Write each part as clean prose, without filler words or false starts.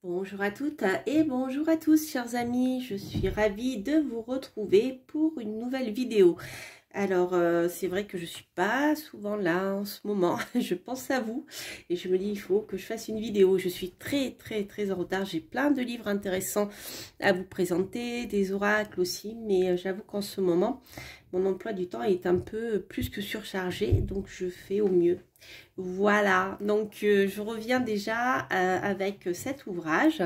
Bonjour à toutes et bonjour à tous chers amis, je suis ravie de vous retrouver pour une nouvelle vidéo. Alors c'est vrai que je suis pas souvent là en ce moment, je pense à vous et je me dis il faut que je fasse une vidéo. Je suis très en retard, j'ai plein de livres intéressants à vous présenter, des oracles aussi, mais j'avoue qu'en ce moment mon emploi du temps est un peu plus que surchargé, donc je fais au mieux. Voilà, donc je reviens déjà avec cet ouvrage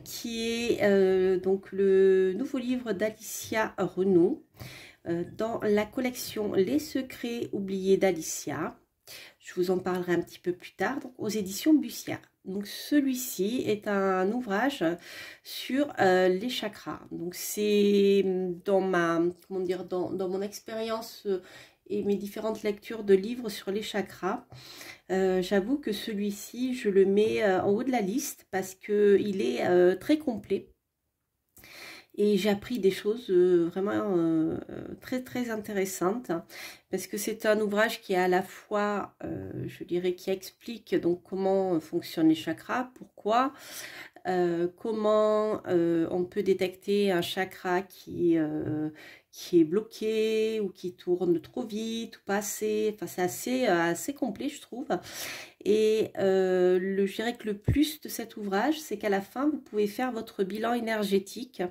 qui est donc le nouveau livre d'Alicia Renaud dans la collection Les secrets oubliés d'Alicia. Je vous en parlerai un petit peu plus tard, donc, aux éditions Bussière. Donc celui-ci est un ouvrage sur les chakras. Donc c'est dans ma, comment dire, dans mon expérience et mes différentes lectures de livres sur les chakras. J'avoue que celui-ci, je le mets en haut de la liste parce qu'il est très complet. Et j'ai appris des choses vraiment très intéressantes, parce que c'est un ouvrage qui est à la fois, je dirais, qui explique donc comment fonctionnent les chakras, pourquoi, comment on peut détecter un chakra qui est bloqué ou qui tourne trop vite ou pas assez. Enfin, c'est assez complet, je trouve. Et je dirais que le plus de cet ouvrage, c'est qu'à la fin, vous pouvez faire votre bilan énergétique,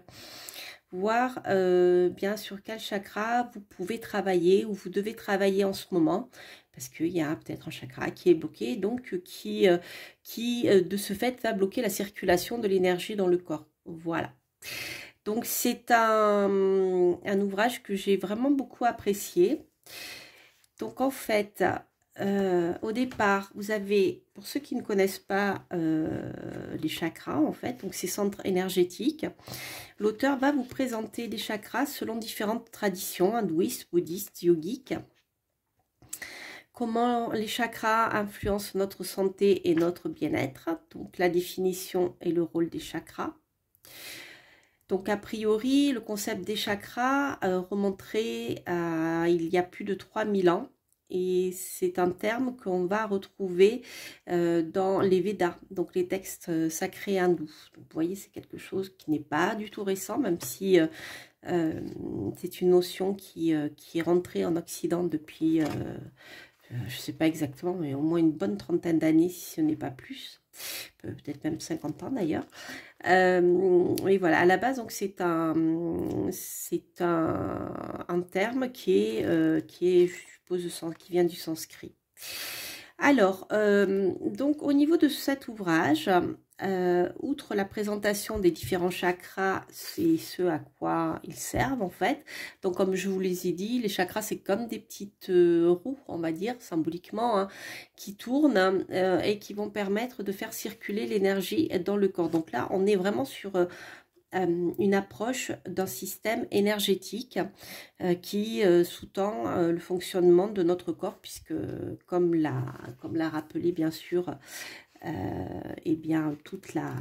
voir bien sur quel chakra vous pouvez travailler ou vous devez travailler en ce moment, parce qu'il y a peut-être un chakra qui est bloqué, donc qui de ce fait va bloquer la circulation de l'énergie dans le corps. Voilà. Donc c'est un ouvrage que j'ai vraiment beaucoup apprécié. Donc en fait, au départ, vous avez, pour ceux qui ne connaissent pas les chakras, en fait, donc ces centres énergétiques, l'auteur va vous présenter les chakras selon différentes traditions hindouistes, bouddhistes, yogiques. Comment les chakras influencent notre santé et notre bien-être, donc la définition et le rôle des chakras. Donc a priori, le concept des chakras remonterait à il y a plus de 3000 ans. Et c'est un terme qu'on va retrouver dans les Védas, donc les textes sacrés hindous. Donc, vous voyez, c'est quelque chose qui n'est pas du tout récent, même si c'est une notion qui est rentrée en Occident depuis, je ne sais pas exactement, mais au moins une bonne trentaine d'années, si ce n'est pas plus. Peut-être même 50 ans d'ailleurs. Et voilà, à la base, donc c'est un terme qui est, je suppose, qui vient du sanskrit. Alors, donc au niveau de cet ouvrage, outre la présentation des différents chakras, c'est ce à quoi ils servent en fait. Donc comme je vous les ai dit, les chakras c'est comme des petites roues, on va dire, symboliquement, hein, qui tournent et qui vont permettre de faire circuler l'énergie dans le corps. Donc là, on est vraiment sur une approche d'un système énergétique qui sous-tend le fonctionnement de notre corps, puisque comme l'a rappelé bien sûr et bien toute la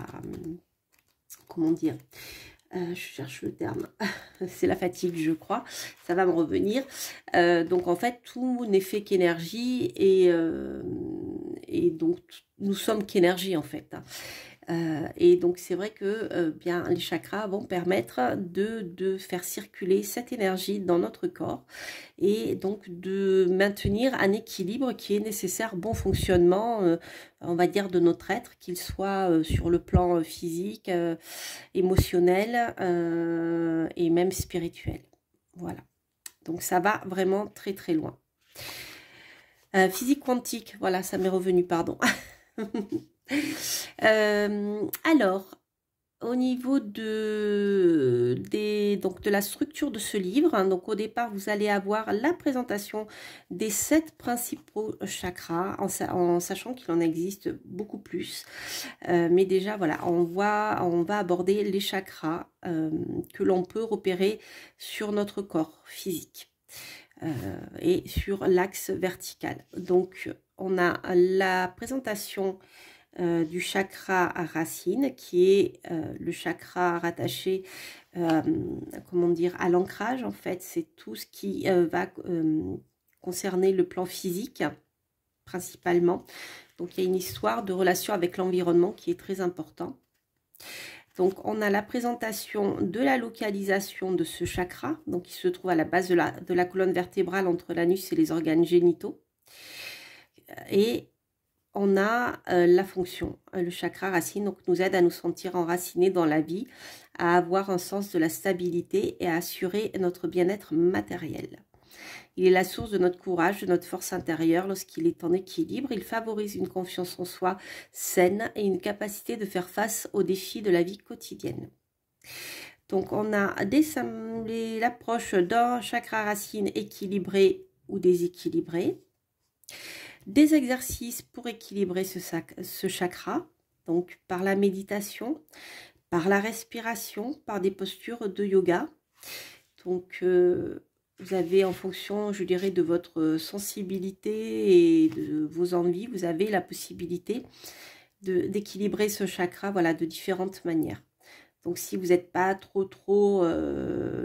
comment dire, je cherche le terme, c'est la fatigue je crois, ça va me revenir. Donc en fait tout n'est fait qu'énergie et donc nous sommes qu'énergie en fait. Et donc c'est vrai que bien les chakras vont permettre de faire circuler cette énergie dans notre corps et donc de maintenir un équilibre qui est nécessaire au bon fonctionnement, on va dire, de notre être, qu'il soit sur le plan physique, émotionnel et même spirituel. Voilà, donc ça va vraiment très loin. Physique quantique, voilà, ça m'est revenu, pardon. Alors, au niveau de la structure de ce livre, hein, donc au départ, vous allez avoir la présentation des 7 principaux chakras, en sachant qu'il en existe beaucoup plus. Mais déjà, voilà, on va aborder les chakras que l'on peut repérer sur notre corps physique et sur l'axe vertical. Donc, on a la présentation du chakra racine, qui est le chakra rattaché comment dire, à l'ancrage en fait. C'est tout ce qui va concerner le plan physique principalement. Donc il y a une histoire de relation avec l'environnement qui est très important. Donc, on a la présentation de la localisation de ce chakra, donc il se trouve à la base de la colonne vertébrale entre l'anus et les organes génitaux. Et on a la fonction, le chakra racine, donc nous aide à nous sentir enracinés dans la vie, à avoir un sens de la stabilité et à assurer notre bien-être matériel. Il est la source de notre courage, de notre force intérieure. Lorsqu'il est en équilibre, il favorise une confiance en soi saine et une capacité de faire face aux défis de la vie quotidienne. Donc on a l'approche d'un chakra racine équilibré ou déséquilibré. Des exercices pour équilibrer ce chakra, donc par la méditation, par la respiration, par des postures de yoga. Donc vous avez, en fonction, je dirais, de votre sensibilité et de vos envies, vous avez la possibilité d'équilibrer ce chakra, voilà, de différentes manières. Donc si vous n'êtes pas trop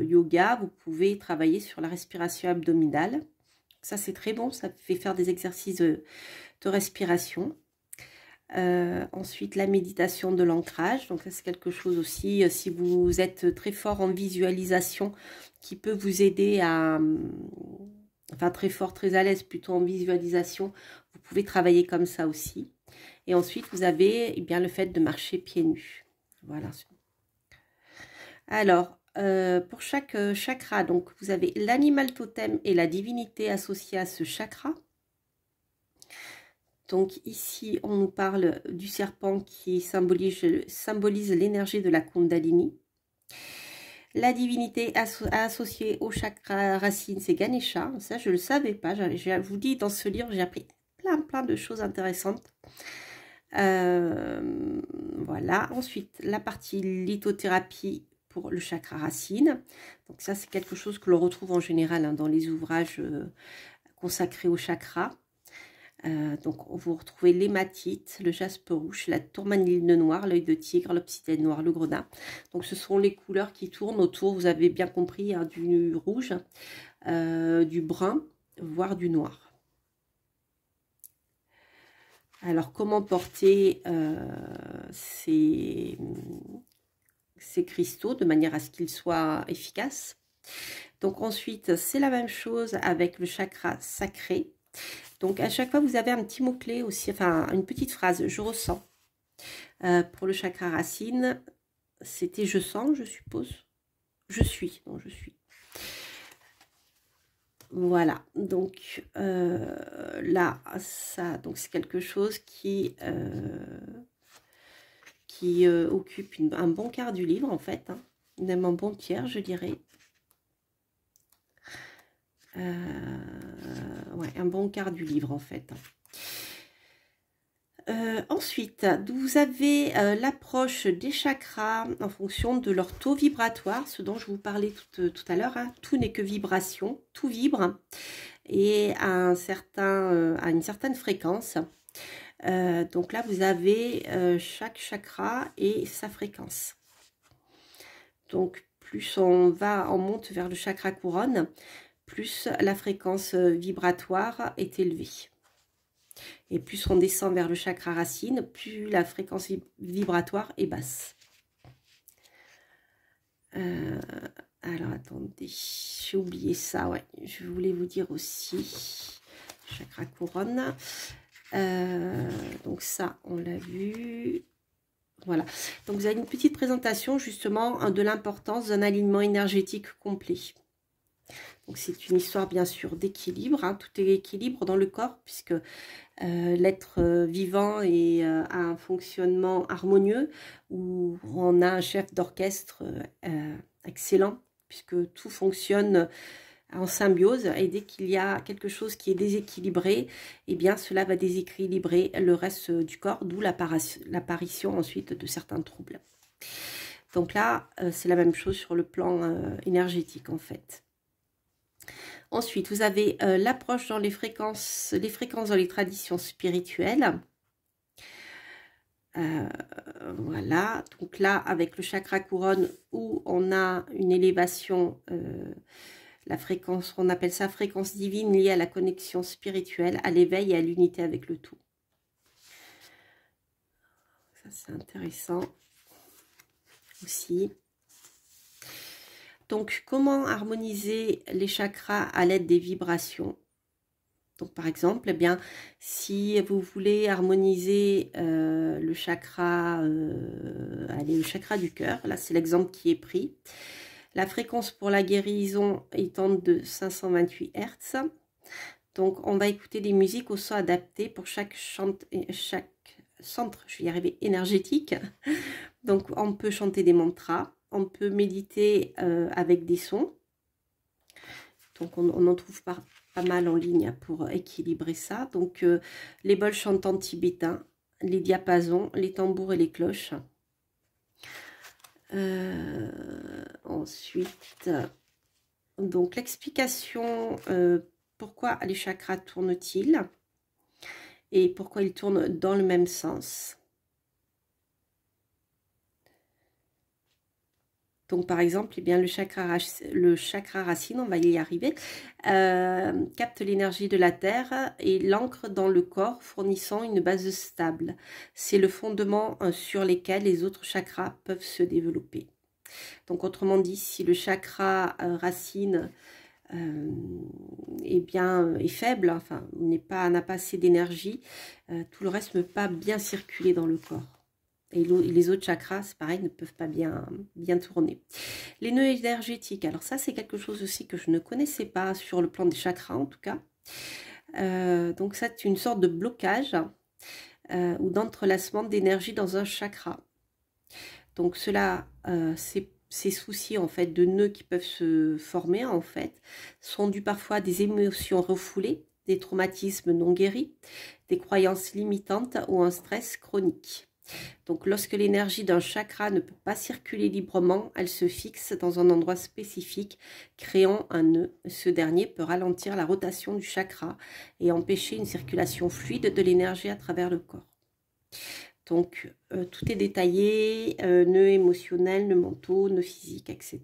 yoga, vous pouvez travailler sur la respiration abdominale. Ça, c'est très bon, ça fait faire des exercices de respiration. Ensuite, la méditation de l'ancrage. Donc, c'est quelque chose aussi, si vous êtes très fort en visualisation, qui peut vous aider à... Enfin, très fort, très à l'aise plutôt en visualisation. Vous pouvez travailler comme ça aussi. Et ensuite, vous avez bien le fait de marcher pieds nus. Voilà. Alors, pour chaque chakra, donc vous avez l'animal totem et la divinité associée à ce chakra. Donc ici, on nous parle du serpent qui symbolise l'énergie de la Kundalini. La divinité associée au chakra racine, c'est Ganesha. Ça, je ne le savais pas. Je vous dis, dans ce livre, j'ai appris plein de choses intéressantes. Voilà. Ensuite, la partie lithothérapie pour le chakra racine. Donc ça, c'est quelque chose que l'on retrouve en général dans les ouvrages consacrés au chakra. Donc vous retrouvez l'hématite, le jaspe rouge, la tourmaline noire, l'œil de tigre, l'obsidienne noire, le gredin. Donc ce sont les couleurs qui tournent autour, vous avez bien compris, hein, du rouge, du brun, voire du noir. Alors comment porter ces cristaux de manière à ce qu'ils soient efficaces? Donc ensuite, c'est la même chose avec le chakra sacré. Donc à chaque fois, vous avez un petit mot-clé aussi, enfin une petite phrase, je ressens. Pour le chakra racine, c'était je sens, je suppose. Je suis, non, je suis. Voilà, donc là, ça, donc c'est quelque chose qui occupe un bon quart du livre en fait, hein, même un bon tiers, je dirais. Ouais, un bon quart du livre en fait. Ensuite, vous avez l'approche des chakras en fonction de leur taux vibratoire, ce dont je vous parlais tout à l'heure. Hein. Tout n'est que vibration, tout vibre et à une certaine fréquence. Donc là, vous avez chaque chakra et sa fréquence. Donc, plus on monte vers le chakra couronne, plus la fréquence vibratoire est élevée. Et plus on descend vers le chakra racine, plus la fréquence vibratoire est basse. Alors, attendez, j'ai oublié ça, ouais. Je voulais vous dire aussi, chakra couronne. Donc ça, on l'a vu. Voilà. Donc, vous avez une petite présentation, justement, de l'importance d'un alignement énergétique complet. Donc, c'est une histoire, bien sûr, d'équilibre. Hein. Tout est équilibre dans le corps, puisque l'être vivant a un fonctionnement harmonieux, où on a un chef d'orchestre excellent, puisque tout fonctionne en symbiose. Et dès qu'il y a quelque chose qui est déséquilibré, eh bien, cela va déséquilibrer le reste du corps, d'où l'apparition ensuite de certains troubles. Donc là, c'est la même chose sur le plan énergétique, en fait. Ensuite, vous avez l'approche dans les fréquences dans les traditions spirituelles. Voilà, donc là, avec le chakra couronne, où on a une élévation, la fréquence, on appelle ça fréquence divine liée à la connexion spirituelle, à l'éveil et à l'unité avec le tout. Ça, c'est intéressant. aussi. Donc, comment harmoniser les chakras à l'aide des vibrations? Donc, par exemple, eh bien, si vous voulez harmoniser le chakra, allez, le chakra du cœur, là, c'est l'exemple qui est pris. La fréquence pour la guérison étant de 528 Hz. Donc, on va écouter des musiques au son adapté pour chaque centre, je vais y arriver, énergétique. Donc, on peut chanter des mantras, on peut méditer avec des sons. Donc, on en trouve pas mal en ligne pour équilibrer ça. Donc, les bols chantants tibétains, les diapasons, les tambours et les cloches. Ensuite, donc l'explication pourquoi les chakras tournent-ils et pourquoi ils tournent dans le même sens. Donc, par exemple, eh bien, le chakra racine, on va y arriver, capte l'énergie de la Terre et l'ancre dans le corps, fournissant une base stable. C'est le fondement sur lequel les autres chakras peuvent se développer. Donc, autrement dit, si le chakra racine est faible, enfin, n'a pas assez d'énergie, tout le reste ne peut pas bien circuler dans le corps. Et les autres chakras, c'est pareil, ne peuvent pas bien tourner. Les nœuds énergétiques, alors ça c'est quelque chose aussi que je ne connaissais pas sur le plan des chakras en tout cas. Donc ça c'est une sorte de blocage ou d'entrelacement d'énergie dans un chakra. Donc cela, ces soucis en fait de nœuds qui peuvent se former en fait sont dus parfois à des émotions refoulées, des traumatismes non guéris, des croyances limitantes ou un stress chronique. Donc, lorsque l'énergie d'un chakra ne peut pas circuler librement, elle se fixe dans un endroit spécifique, créant un nœud. Ce dernier peut ralentir la rotation du chakra et empêcher une circulation fluide de l'énergie à travers le corps. Donc, tout est détaillé, nœuds émotionnels, nœuds mentaux, nœuds physiques, etc.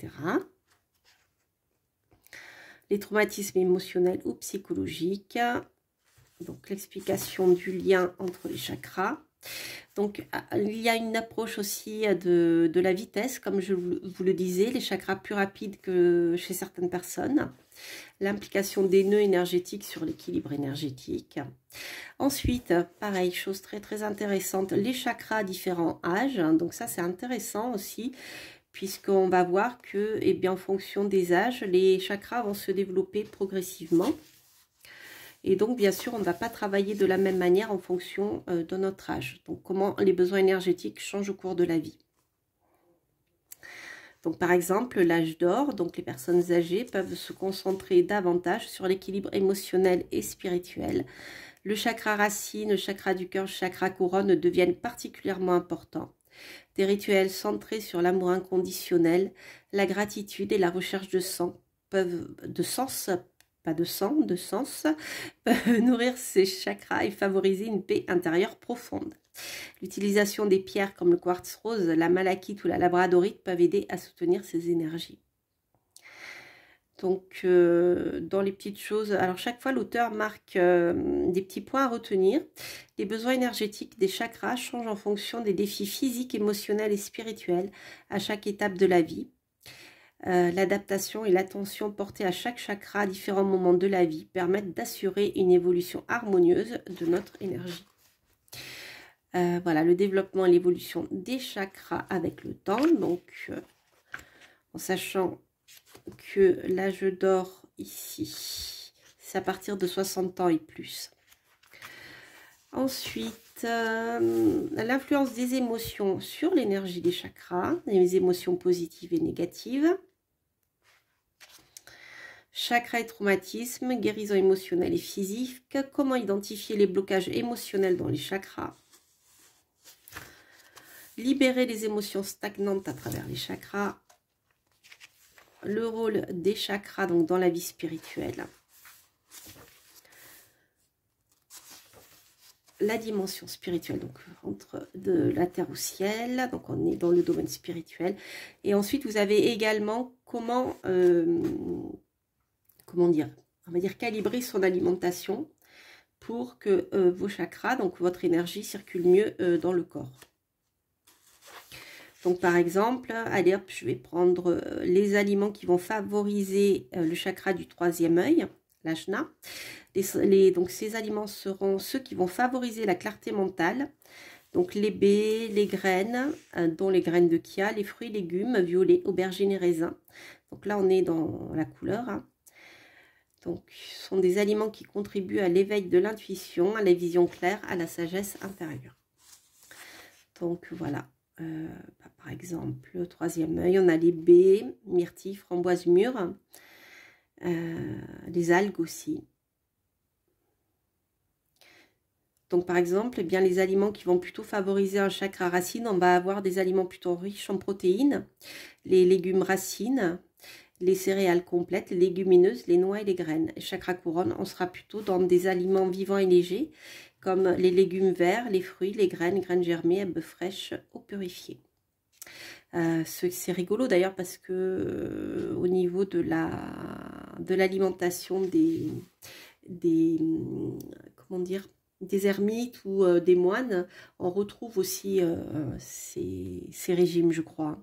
Les traumatismes émotionnels ou psychologiques. Donc, l'explication du lien entre les chakras. Donc, il y a une approche aussi de la vitesse, comme je vous le disais, les chakras plus rapides que chez certaines personnes. L'implication des nœuds énergétiques sur l'équilibre énergétique. Ensuite, pareil, chose très très intéressante, les chakras à différents âges. Donc ça, c'est intéressant aussi, puisqu'on va voir que, eh bien, en fonction des âges, les chakras vont se développer progressivement. Et donc, bien sûr, on ne va pas travailler de la même manière en fonction de notre âge. Donc, comment les besoins énergétiques changent au cours de la vie. Donc, par exemple, l'âge d'or, donc les personnes âgées peuvent se concentrer davantage sur l'équilibre émotionnel et spirituel. Le chakra racine, le chakra du cœur, le chakra couronne deviennent particulièrement importants. Des rituels centrés sur l'amour inconditionnel, la gratitude et la recherche de sens peuvent nourrir ces chakras et favoriser une paix intérieure profonde. L'utilisation des pierres comme le quartz rose, la malachite ou la labradorite peuvent aider à soutenir ces énergies. Donc, dans les petites choses, alors chaque fois l'auteur marque des petits points à retenir. Les besoins énergétiques des chakras changent en fonction des défis physiques, émotionnels et spirituels à chaque étape de la vie. L'adaptation et l'attention portée à chaque chakra à différents moments de la vie permettent d'assurer une évolution harmonieuse de notre énergie. Voilà, le développement et l'évolution des chakras avec le temps. Donc, en sachant que l'âge d'or ici, c'est à partir de 60 ans et plus. Ensuite, l'influence des émotions sur l'énergie des chakras, les émotions positives et négatives. Chakra et traumatisme, guérison émotionnelle et physique. Comment identifier les blocages émotionnels dans les chakras? Libérer les émotions stagnantes à travers les chakras. Le rôle des chakras donc dans la vie spirituelle. La dimension spirituelle, donc entre de la terre au ciel, donc on est dans le domaine spirituel. Et ensuite, vous avez également comment dire, on va dire calibrer son alimentation pour que vos chakras, donc votre énergie, circule mieux dans le corps. Donc par exemple, allez hop, je vais prendre les aliments qui vont favoriser le chakra du troisième œil, l'ajna. Donc ces aliments seront ceux qui vont favoriser la clarté mentale. Donc les baies, les graines, dont les graines de chia, les fruits, légumes, violets, aubergines et raisins. Donc là on est dans la couleur. Hein. Donc ce sont des aliments qui contribuent à l'éveil de l'intuition, à la vision claire, à la sagesse intérieure. Donc voilà. Par exemple, le troisième œil, on a les baies, myrtilles, framboises mûres, les algues aussi. Donc par exemple, eh bien, les aliments qui vont plutôt favoriser un chakra racine, on va avoir des aliments plutôt riches en protéines, les légumes racines, les céréales complètes, les légumineuses, les noix et les graines. Et chakra couronne, on sera plutôt dans des aliments vivants et légers, comme les légumes verts, les fruits, les graines, graines germées, herbes fraîches ou purifiées. C'est rigolo d'ailleurs parce que au niveau de l'alimentation comment dire, des ermites ou des moines, on retrouve aussi ces régimes, je crois.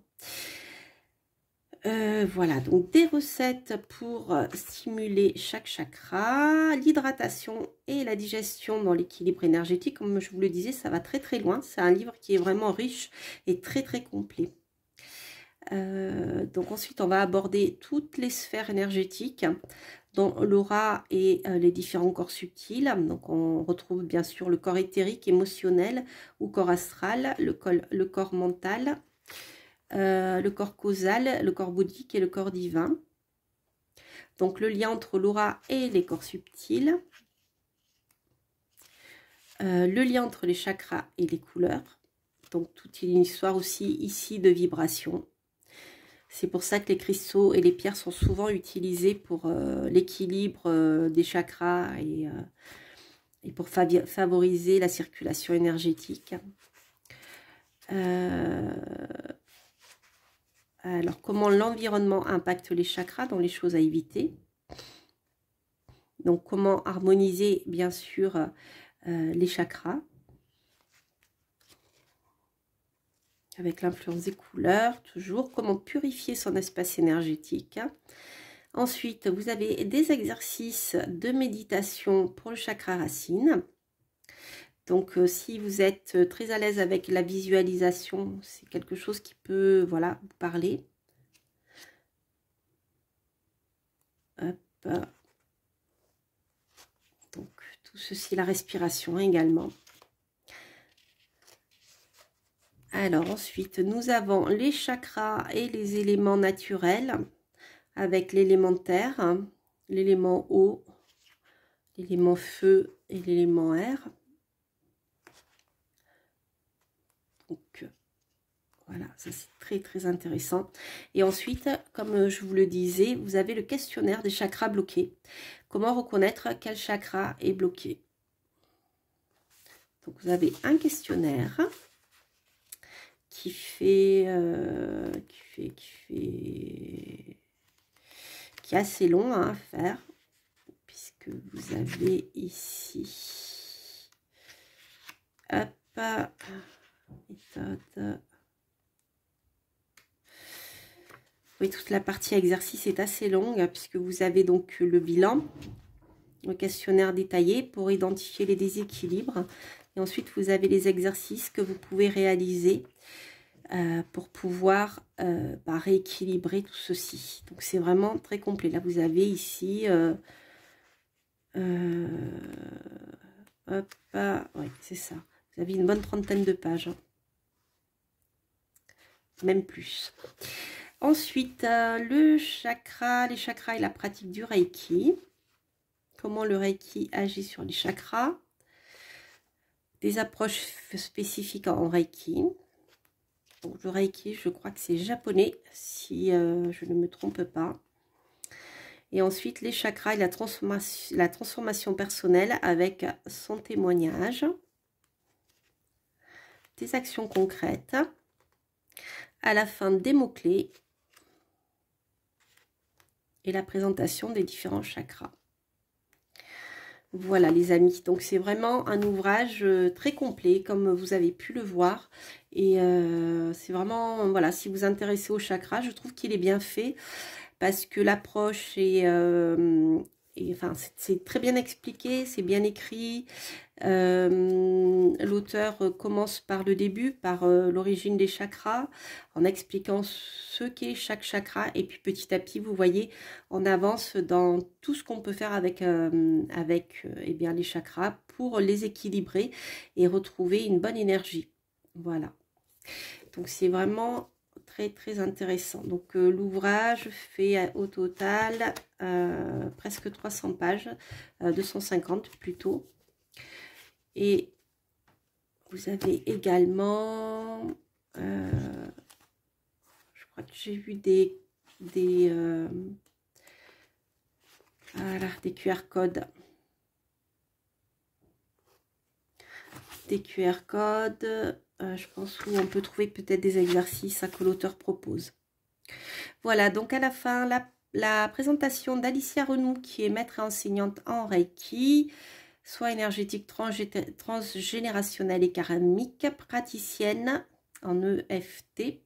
Voilà, donc des recettes pour stimuler chaque chakra, l'hydratation et la digestion dans l'équilibre énergétique. Comme je vous le disais, ça va très très loin. C'est un livre qui est vraiment riche et très très complet. Donc ensuite, on va aborder toutes les sphères énergétiques, dont l'aura et les différents corps subtils. Donc on retrouve bien sûr le corps éthérique, émotionnel ou corps astral, le corps mental, le corps causal, le corps bouddhique et le corps divin. Donc le lien entre l'aura et les corps subtils. Le lien entre les chakras et les couleurs. Donc toute une histoire aussi ici de vibration. C'est pour ça que les cristaux et les pierres sont souvent utilisés pour l'équilibre des chakras et pour favoriser la circulation énergétique. Alors, comment l'environnement impacte les chakras dans les choses à éviter. Donc, comment harmoniser, bien sûr, les chakras. Avec l'influence des couleurs, toujours. Comment purifier son espace énergétique. Ensuite, vous avez des exercices de méditation pour le chakra racine. Donc, si vous êtes très à l'aise avec la visualisation, c'est quelque chose qui peut, voilà, vous parler. Hop. Donc, tout ceci, la respiration également. Alors, ensuite, nous avons les chakras et les éléments naturels avec l'élément terre, l'élément eau, l'élément feu et l'élément air. Donc, voilà, ça c'est très très intéressant. Et ensuite, comme je vous le disais, vous avez le questionnaire des chakras bloqués. Comment reconnaître quel chakra est bloqué? Donc, vous avez un questionnaire qui est assez long à faire, puisque vous avez ici, hop, méthode. Oui, toute la partie exercice est assez longue, puisque vous avez donc le bilan, le questionnaire détaillé pour identifier les déséquilibres. Et ensuite, vous avez les exercices que vous pouvez réaliser pour pouvoir rééquilibrer tout ceci. Donc, c'est vraiment très complet. Là, vous avez ici... hop, oui, c'est ça. Vous avez une bonne trentaine de pages. Hein. Même plus. Ensuite, les chakras et la pratique du Reiki. Comment le Reiki agit sur les chakras. Des approches spécifiques en Reiki. Donc, le Reiki, je crois que c'est japonais, si je ne me trompe pas. Et ensuite, les chakras et la transformation personnelle avec son témoignage. Des actions concrètes. À la fin, des mots-clés. Et la présentation des différents chakras. Voilà les amis, donc c'est vraiment un ouvrage très complet comme vous avez pu le voir. Et c'est vraiment, voilà, si vous vous intéressez au chakra, je trouve qu'il est bien fait parce que l'approche est, enfin, c'est très bien expliqué, c'est bien écrit. L'auteur commence par le début, par l'origine des chakras, en expliquant ce qu'est chaque chakra, et puis petit à petit, vous voyez, on avance dans tout ce qu'on peut faire avec, eh bien, les chakras pour les équilibrer et retrouver une bonne énergie. Voilà. Donc c'est vraiment très très intéressant. Donc l'ouvrage fait au total presque 300 pages, 250 plutôt. Et vous avez également, je crois que j'ai vu voilà, des QR codes. Des QR codes, je pense, où on peut trouver peut-être des exercices que l'auteur propose. Voilà, donc à la fin, la présentation d'Alicia Renoux, qui est maître et enseignante en Reiki, soins énergétiques transgénérationnels et karmiques, praticienne en EFT,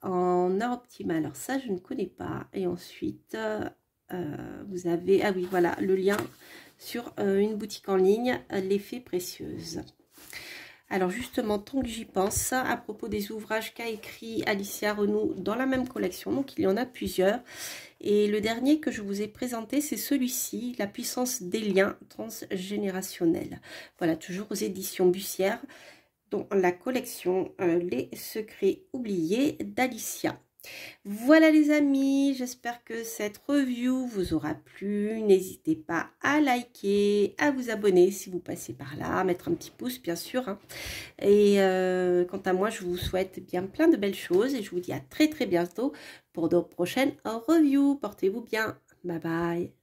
en heure optimale. Alors ça, je ne connais pas. Et ensuite, vous avez, ah oui, voilà, le lien sur une boutique en ligne, l'effet précieuse. Alors justement, tant que j'y pense, à propos des ouvrages qu'a écrit Alicia Renoux dans la même collection, donc il y en a plusieurs. Et le dernier que je vous ai présenté, c'est celui-ci, La puissance des liens transgénérationnels. Voilà, toujours aux éditions Bussière, dans la collection Les secrets oubliés d'Alicia. Voilà les amis, j'espère que cette review vous aura plu. N'hésitez pas à liker, à vous abonner si vous passez par là, à mettre un petit pouce bien sûr. Hein. Et quant à moi, je vous souhaite bien plein de belles choses et je vous dis à très très bientôt pour de prochaines reviews. Portez-vous bien, bye bye.